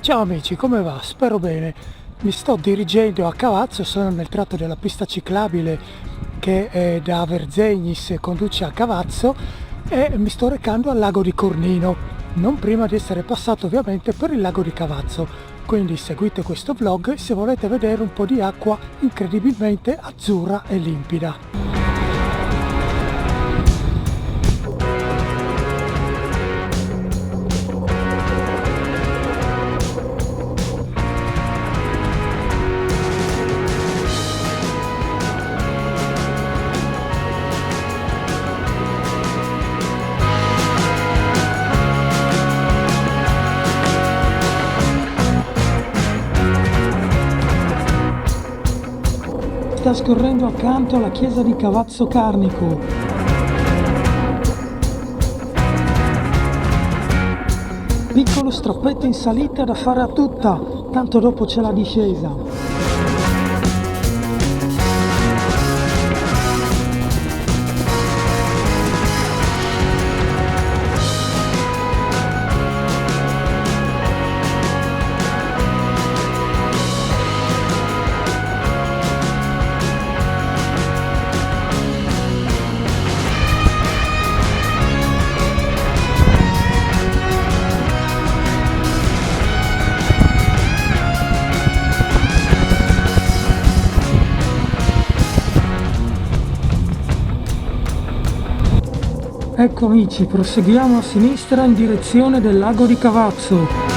Ciao amici, come va? Spero bene. Mi sto dirigendo a Cavazzo, sono nel tratto della pista ciclabile che da Verzegnis conduce a Cavazzo e mi sto recando al lago di Cornino, non prima di essere passato ovviamente per il lago di Cavazzo. Quindi seguite questo vlog se volete vedere un po' di acqua incredibilmente azzurra e limpida. Sta scorrendo accanto alla chiesa di Cavazzo Carnico. Piccolo strappetto in salita da fare a tutta, tanto dopo c'è la discesa. Ecco amici, proseguiamo a sinistra in direzione del lago di Cavazzo.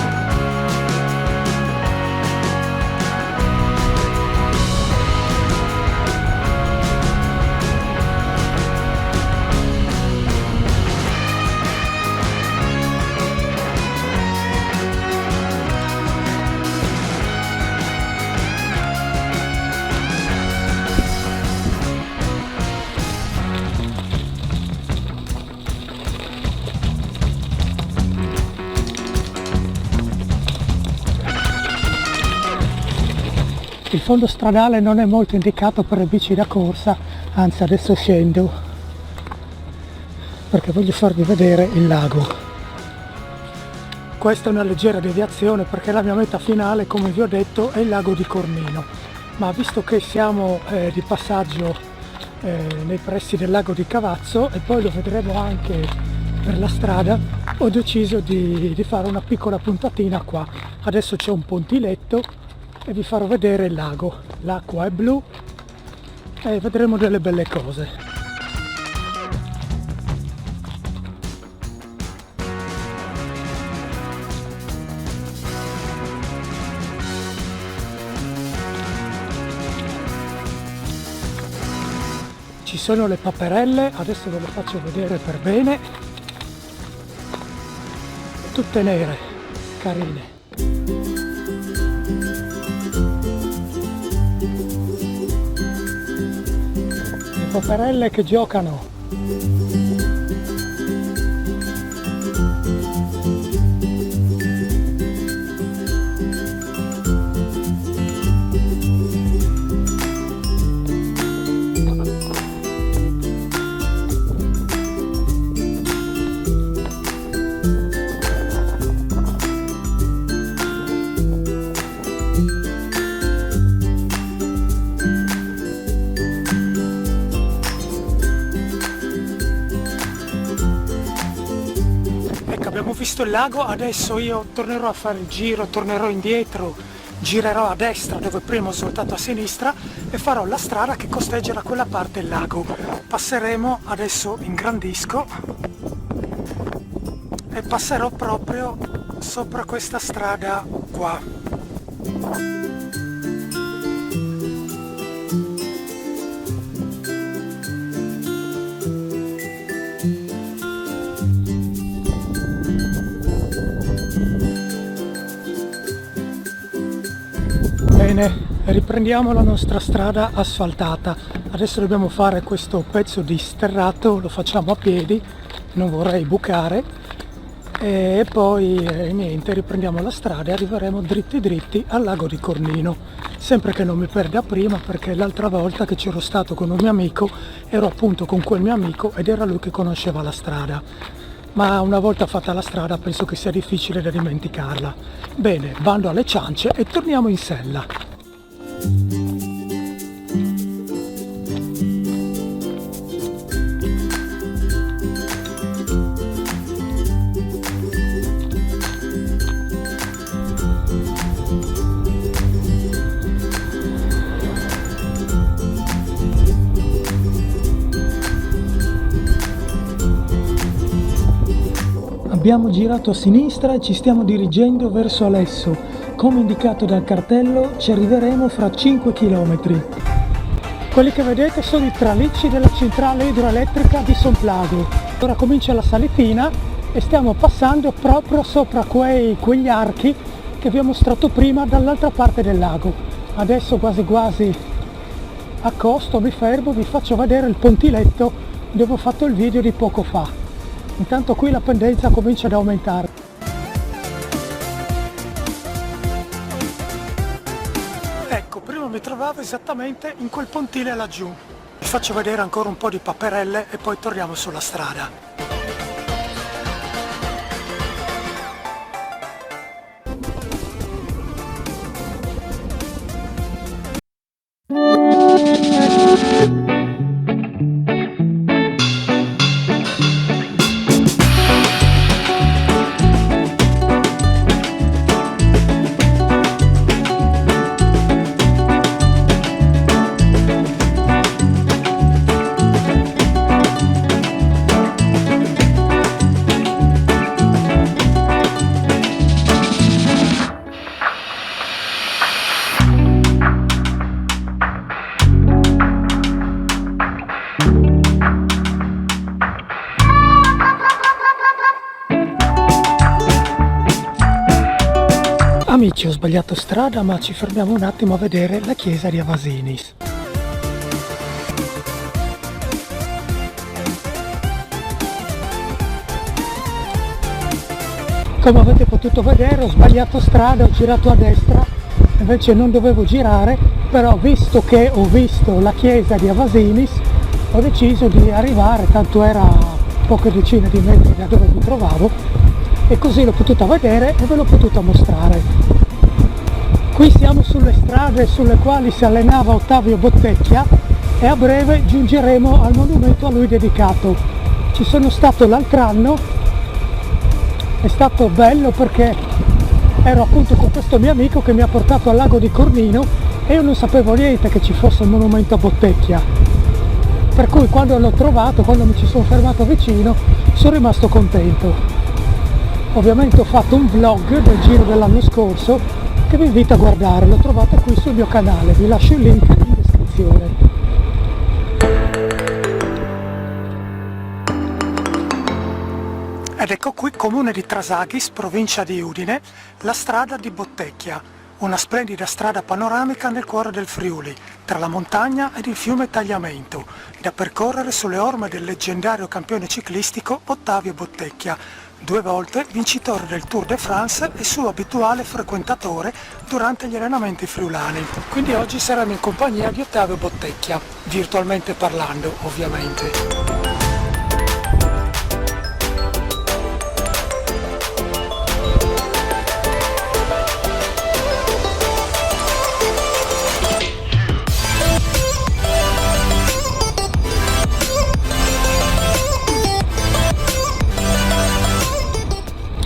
Il fondo stradale non è molto indicato per le bici da corsa, anzi adesso scendo perché voglio farvi vedere il lago. Questa è una leggera deviazione perché la mia meta finale, come vi ho detto, è il lago di Cornino, ma visto che siamo di passaggio nei pressi del lago di Cavazzo e poi lo vedremo anche per la strada, ho deciso di fare una piccola puntatina qua. Adesso c'è un pontiletto e vi farò vedere il lago. L'acqua è blu e vedremo delle belle cose. Ci sono le paperelle, adesso ve le faccio vedere per bene, tutte nere, carine. Paperelle che giocano. Abbiamo visto il lago, adesso io tornerò a fare il giro, tornerò indietro, girerò a destra dove prima ho saltato a sinistra e farò la strada che costeggia da quella parte il lago. Passeremo, adesso ingrandisco e passerò proprio sopra questa strada qua. Bene, riprendiamo la nostra strada asfaltata. Adesso dobbiamo fare questo pezzo di sterrato, lo facciamo a piedi, non vorrei bucare, e poi niente, riprendiamo la strada e arriveremo dritti dritti al lago di Cornino, sempre che non mi perda prima, perché l'altra volta che c'ero stato con un mio amico ero appunto con quel mio amico ed era lui che conosceva la strada. ma una volta fatta la strada penso che sia difficile da dimenticarla. Bene, bando alle ciance e torniamo in sella. Abbiamo girato a sinistra e ci stiamo dirigendo verso Alesso. Come indicato dal cartello ci arriveremo fra 5 km. Quelli che vedete sono i tralicci della centrale idroelettrica di Somplago. Ora comincia la salitina e stiamo passando proprio sopra quegli archi che vi ho mostrato prima dall'altra parte del lago. Adesso quasi quasi accosto, mi fermo, vi faccio vedere il pontiletto dove ho fatto il video di poco fa. Intanto qui la pendenza comincia ad aumentare. Ecco, prima mi trovavo esattamente in quel pontile laggiù. Vi faccio vedere ancora un po' di paperelle e poi torniamo sulla strada. Amici, ho sbagliato strada, ma ci fermiamo un attimo a vedere la chiesa di Avasinis. Come avete potuto vedere ho sbagliato strada, ho girato a destra, invece non dovevo girare, però visto che ho visto la chiesa di Avasinis ho deciso di arrivare, tanto era a poche decine di metri da dove mi trovavo, e così l'ho potuta vedere e ve l'ho potuta mostrare. Qui siamo sulle strade sulle quali si allenava Ottavio Bottecchia e a breve giungeremo al monumento a lui dedicato. Ci sono stato l'altro anno, è stato bello perché ero appunto con questo mio amico che mi ha portato al lago di Cornino e io non sapevo niente che ci fosse il monumento a Bottecchia. Per cui quando l'ho trovato, quando mi ci sono fermato vicino, sono rimasto contento. Ovviamente ho fatto un vlog del giro dell'anno scorso che vi invito a guardare, lo trovate qui sul mio canale, vi lascio il link in descrizione. Ed ecco qui, comune di Trasaghis, provincia di Udine, la strada di Bottecchia, una splendida strada panoramica nel cuore del Friuli, tra la montagna ed il fiume Tagliamento, da percorrere sulle orme del leggendario campione ciclistico Ottavio Bottecchia, 2 volte vincitore del Tour de France e suo abituale frequentatore durante gli allenamenti friulani. Quindi oggi saremo in compagnia di Ottavio Bottecchia, virtualmente parlando ovviamente.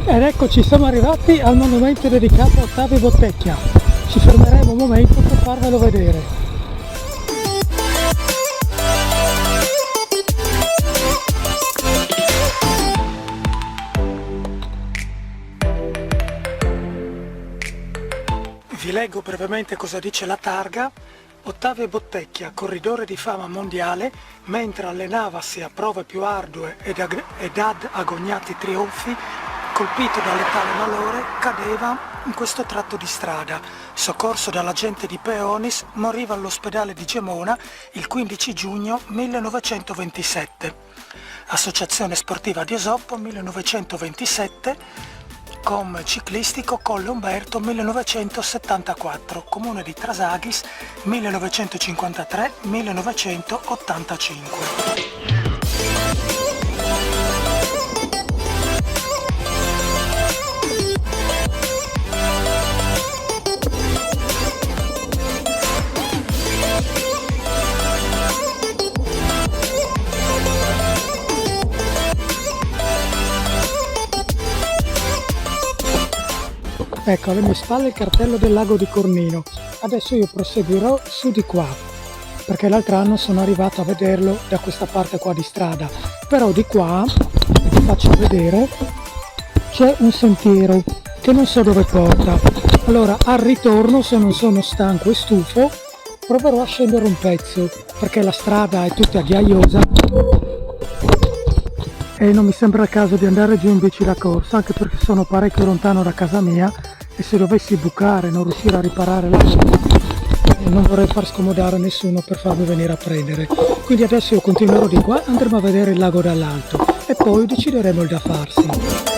Ed eccoci, siamo arrivati al monumento dedicato a Ottavio Bottecchia. Ci fermeremo un momento per farvelo vedere. Vi leggo brevemente cosa dice la targa. Ottavio Bottecchia, corridore di fama mondiale, mentre allenavasi a prove più ardue ed ad agognati trionfi, colpito da letale malore, cadeva in questo tratto di strada. Soccorso dall'agente di Peonis, moriva all'ospedale di Gemona il 15 giugno 1927. Associazione Sportiva di Esopo 1927, Com Ciclistico Colle Umberto 1974, Comune di Trasaghis 1953-1985. Ecco, alle mie spalle il cartello del lago di Cornino. Adesso io proseguirò su di qua, perché l'altro anno sono arrivato a vederlo da questa parte qua di strada. Però di qua, vi faccio vedere, c'è un sentiero che non so dove porta. Allora, al ritorno, se non sono stanco e stufo, proverò a scendere un pezzo, perché la strada è tutta ghiaiosa e non mi sembra il caso di andare giù in bici da corsa, anche perché sono parecchio lontano da casa mia e se dovessi bucare, non riuscire a riparare la moto, non vorrei far scomodare nessuno per farmi venire a prendere. Quindi adesso io continuerò di qua, andremo a vedere il lago dall'alto e poi decideremo il da farsi.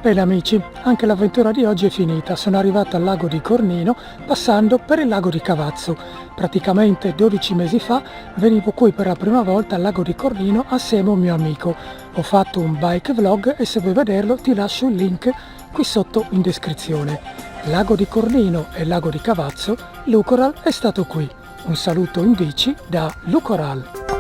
Bene amici, anche l'avventura di oggi è finita, sono arrivato al lago di Cornino passando per il lago di Cavazzo. Praticamente 12 mesi fa venivo qui per la prima volta al lago di Cornino assieme a un mio amico. Ho fatto un bike vlog e se vuoi vederlo ti lascio il link qui sotto in descrizione. Lago di Cornino e lago di Cavazzo, Lucoral è stato qui. Un saluto in bici da Lucoral.